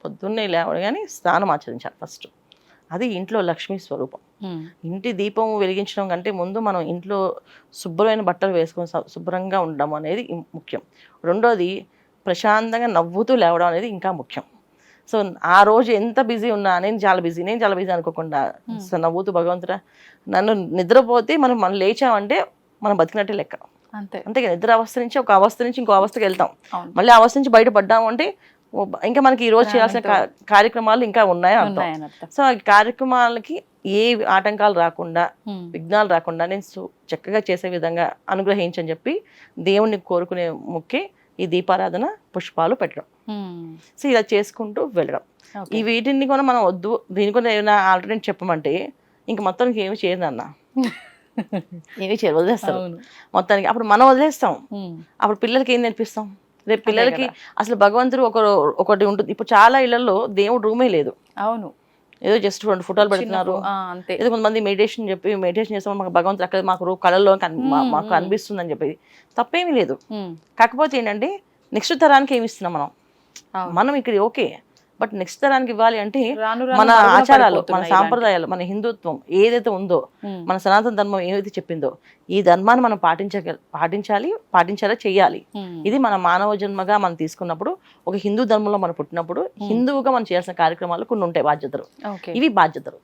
పొద్దున్నే లేవగానే స్నానం ఆచరించాలి ఫస్ట్. అది ఇంట్లో లక్ష్మీ స్వరూపం. ఇంటి దీపం వెలిగించడం కంటే ముందు మనం ఇంట్లో శుభ్రమైన బట్టలు వేసుకొని శుభ్రంగా ఉండడం అనేది ముఖ్యం. రెండోది ప్రశాంతంగా నవ్వుతూ లేవడం అనేది ఇంకా ముఖ్యం. సో ఆ రోజు ఎంత బిజీ ఉన్నా నేను చాలా బిజీ అనుకోకుండా నవ్వుతూ భగవంతుడా నన్ను నిద్రపోతే మనం లేచామంటే మనం బతికినట్టే లెక్క. అంతే నిద్ర అవస్థ నుంచి ఒక అవస్థ నుంచి ఇంకో అవస్థకి వెళ్తాం. మళ్ళీ అవస్థ నుంచి బయటపడ్డాము అంటే ఇంకా మనకి ఈ రోజు చేయాల్సిన కార్యక్రమాలు ఇంకా ఉన్నాయా అంటాం. సో ఆ కార్యక్రమాలకి ఏ ఆటంకాలు రాకుండా విఘ్నాలు రాకుండా నేను చక్కగా చేసే విధంగా అనుగ్రహించని చెప్పి దేవుణ్ణి కోరుకునే ముఖ్య ఈ దీపారాధన పుష్పాలు పెట్టడం. సో ఇలా చేసుకుంటూ వెళ్ళడం. ఈ వీటిని కూడా మనం వద్దు దీని కూడా ఏమైనా ఆల్టర్నేట్ చెప్పమంటే ఇంక మొత్తానికి ఏమి చేయదు అన్న, ఏమి చేయరు, వదిలేస్తారు మొత్తానికి. అప్పుడు మనం వదిలేస్తాం, అప్పుడు పిల్లలకి ఏం నేర్పిస్తాం? రేపు పిల్లలకి అసలు భగవంతుడు ఒకటి ఉంటుంది. ఇప్పుడు చాలా ఇళ్లలో దేవుడు రూమే లేదు. అవును, ఏదో జస్ట్ 2 ఫోటోలు పెడుతున్నారు. ఏదో కొంతమంది మెడిటేషన్ చేస్తాం మాకు భగవంతుడు అక్కడ మాకు కళల్లో మాకు అనిపిస్తుంది అని చెప్పేది తప్పేమీ లేదు. కాకపోతే ఏంటంటే నెక్స్ట్ తరానికి ఏమి ఇస్తున్నాం మనం ఇక్కడ ఓకే, బట్ నెక్స్ట్ తరానికి ఇవ్వాలి అంటే మన ఆచారాలు, మన సాంప్రదాయాలు, మన హిందుత్వం ఏదైతే ఉందో, మన సనాతన ధర్మం ఏదైతే చెప్పిందో ఈ ధర్మాన్ని మనం పాటించాలా చెయ్యాలి. ఇది మన మానవ జన్మగా మనం తీసుకున్నప్పుడు, ఒక హిందూ ధర్మంలో మనం పుట్టినప్పుడు హిందువుగా మనం చేయాల్సిన కార్యక్రమాలు కొన్ని ఉంటాయి, బాధ్యతలు. ఇవి బాధ్యతలు.